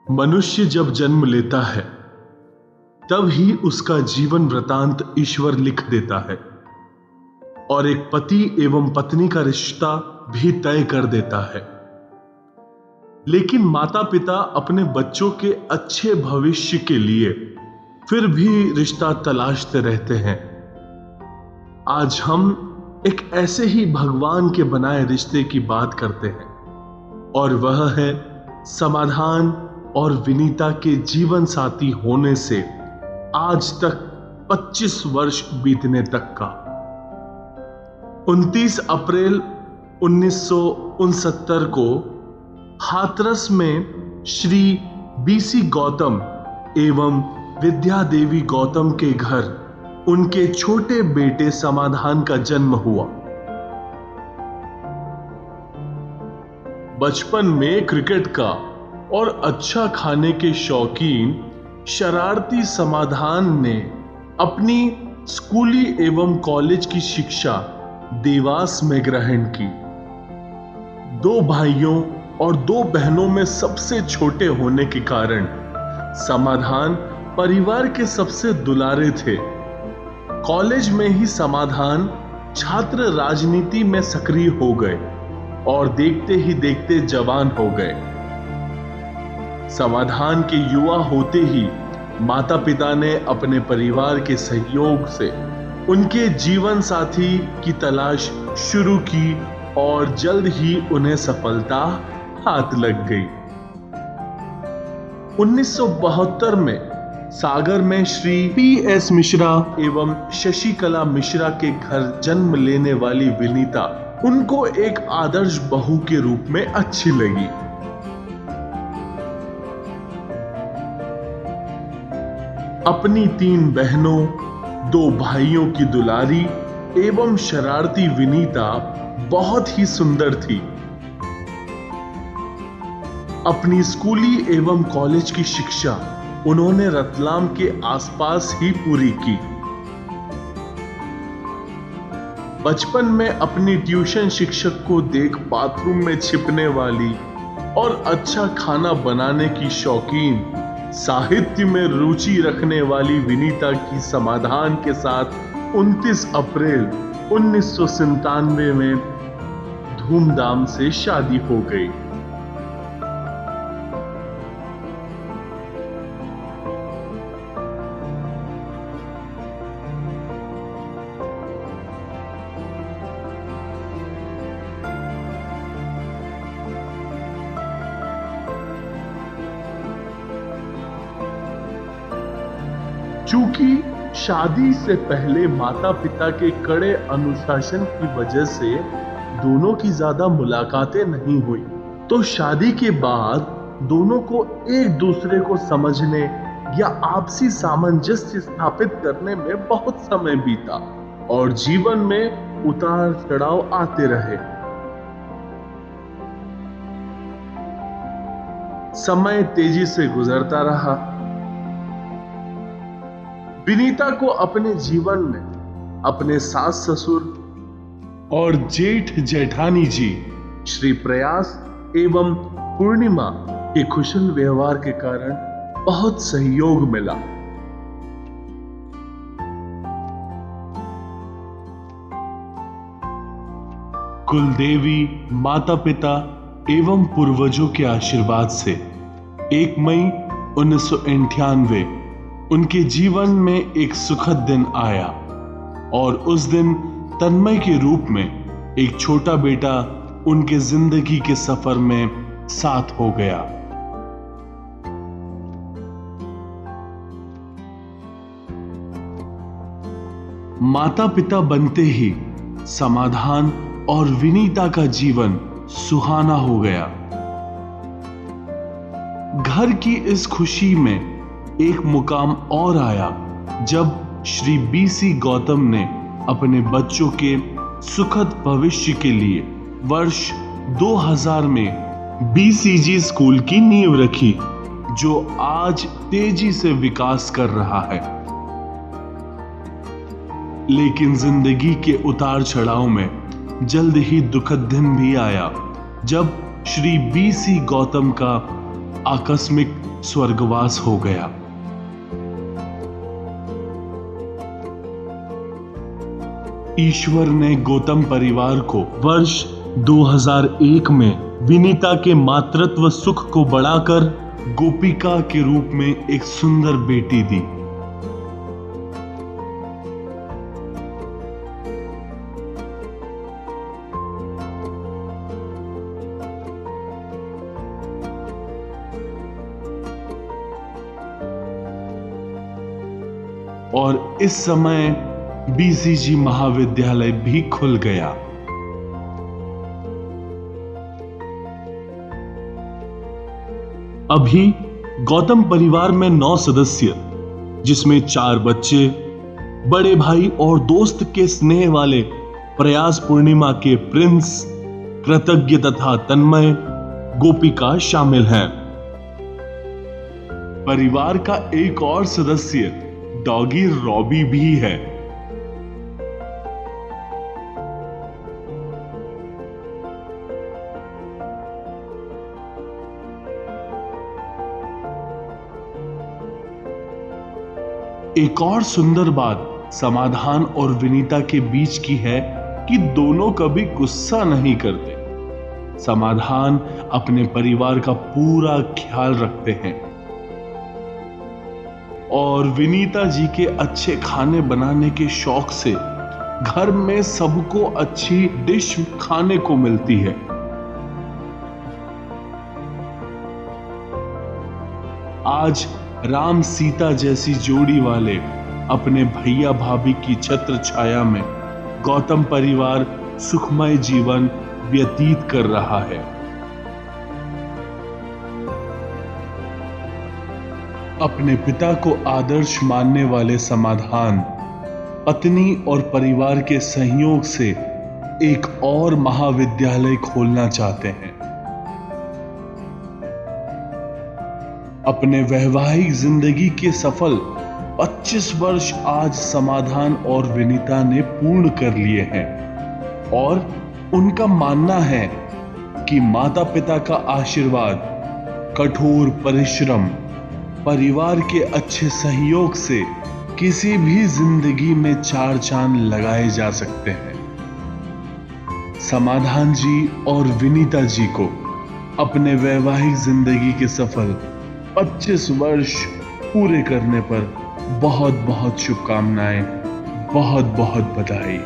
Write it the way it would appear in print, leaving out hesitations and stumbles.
मनुष्य जब जन्म लेता है तब ही उसका जीवन वृतांत ईश्वर लिख देता है और एक पति एवं पत्नी का रिश्ता भी तय कर देता है। लेकिन माता पिता अपने बच्चों के अच्छे भविष्य के लिए फिर भी रिश्ता तलाशते रहते हैं। आज हम एक ऐसे ही भगवान के बनाए रिश्ते की बात करते हैं और वह है समाधान और विनीता के जीवन साथी होने से आज तक 25 वर्ष बीतने तक का। 29 अप्रैल 1969 को हाथरस में श्री बीसी गौतम एवं विद्या देवी गौतम के घर उनके छोटे बेटे समाधान का जन्म हुआ। बचपन में क्रिकेट का और अच्छा खाने के शौकीन शरारती समाधान ने अपनी स्कूली एवं कॉलेज की शिक्षा देवास में ग्रहण की। 2 भाइयों और 2 बहनों में सबसे छोटे होने के कारण समाधान परिवार के सबसे दुलारे थे। कॉलेज में ही समाधान छात्र राजनीति में सक्रिय हो गए और देखते ही देखते जवान हो गए। समाधान के युवा होते ही माता पिता ने अपने परिवार के सहयोग से उनके जीवन साथी की तलाश शुरू की और जल्द ही उन्हें सफलता हाथ लग गई। 1972 में सागर में श्री P.S. मिश्रा एवं शशिकला मिश्रा के घर जन्म लेने वाली विनीता उनको एक आदर्श बहू के रूप में अच्छी लगी। अपनी 3 बहनों 2 भाइयों की दुलारी एवं शरारती विनीता बहुत ही सुंदर थी। अपनी स्कूली एवं कॉलेज की शिक्षा उन्होंने रतलाम के आसपास ही पूरी की। बचपन में अपनी ट्यूशन शिक्षक को देख बाथरूम में छिपने वाली और अच्छा खाना बनाने की शौकीन साहित्य में रुचि रखने वाली विनीता की समाधान के साथ 29 अप्रैल 1997 में धूमधाम से शादी हो गई। चूंकि शादी से पहले माता पिता के कड़े अनुशासन की वजह से दोनों की ज्यादा मुलाकातें नहीं हुई, तो शादी के बाद दोनों को एक दूसरे को समझने या आपसी सामंजस्य स्थापित करने में बहुत समय बीता और जीवन में उतार चढ़ाव आते रहे। समय तेजी से गुजरता रहा। विनीता को अपने जीवन में अपने सास ससुर और जेठ जेठानी जी श्री प्रयास एवं पूर्णिमा के कुशल व्यवहार के कारण बहुत सहयोग मिला। कुलदेवी माता पिता एवं पूर्वजों के आशीर्वाद से 1 मई 1998 उनके जीवन में एक सुखद दिन आया और उस दिन तन्मय के रूप में एक छोटा बेटा उनके जिंदगी के सफर में साथ हो गया। माता पिता बनते ही समाधान और विनीता का जीवन सुहाना हो गया। घर की इस खुशी में एक मुकाम और आया जब श्री बीसी गौतम ने अपने बच्चों के सुखद भविष्य के लिए वर्ष 2000 में BCG स्कूल की नींव रखी, जो आज तेजी से विकास कर रहा है। लेकिन जिंदगी के उतार चढ़ाव में जल्द ही दुखद दिन भी आया जब श्री BC गौतम का आकस्मिक स्वर्गवास हो गया। ईश्वर ने गौतम परिवार को वर्ष 2001 में विनीता के मातृत्व सुख को बढ़ाकर गोपिका के रूप में एक सुंदर बेटी दी। और इस समय बीसीजी महाविद्यालय भी खुल गया। अभी गौतम परिवार में 9 सदस्य, जिसमें 4 बच्चे, बड़े भाई और दोस्त के स्नेह वाले प्रयास पूर्णिमा के प्रिंस, कृतज्ञ तथा तन्मय, गोपिका शामिल हैं। परिवार का एक और सदस्य डॉगी रॉबी भी है। एक और सुंदर बात समाधान और विनीता के बीच की है कि दोनों कभी गुस्सा नहीं करते। समाधान अपने परिवार का पूरा ख्याल रखते हैं और विनीता जी के अच्छे खाने बनाने के शौक से घर में सबको अच्छी डिश खाने को मिलती है। आज राम सीता जैसी जोड़ी वाले अपने भैया भाभी की छत्र छाया में गौतम परिवार सुखमय जीवन व्यतीत कर रहा है। अपने पिता को आदर्श मानने वाले समाधान पत्नी और परिवार के सहयोग से एक और महाविद्यालय खोलना चाहते हैं। अपने वैवाहिक जिंदगी के सफल 25 वर्ष आज समाधान और विनीता ने पूर्ण कर लिए हैं और उनका मानना है कि माता पिता का आशीर्वाद, कठोर परिश्रम, परिवार के अच्छे सहयोग से किसी भी जिंदगी में 4 चांद लगाए जा सकते हैं। समाधान जी और विनीता जी को अपने वैवाहिक जिंदगी के सफल 25 वर्ष पूरे करने पर बहुत बहुत शुभकामनाएं, बहुत बहुत बधाई।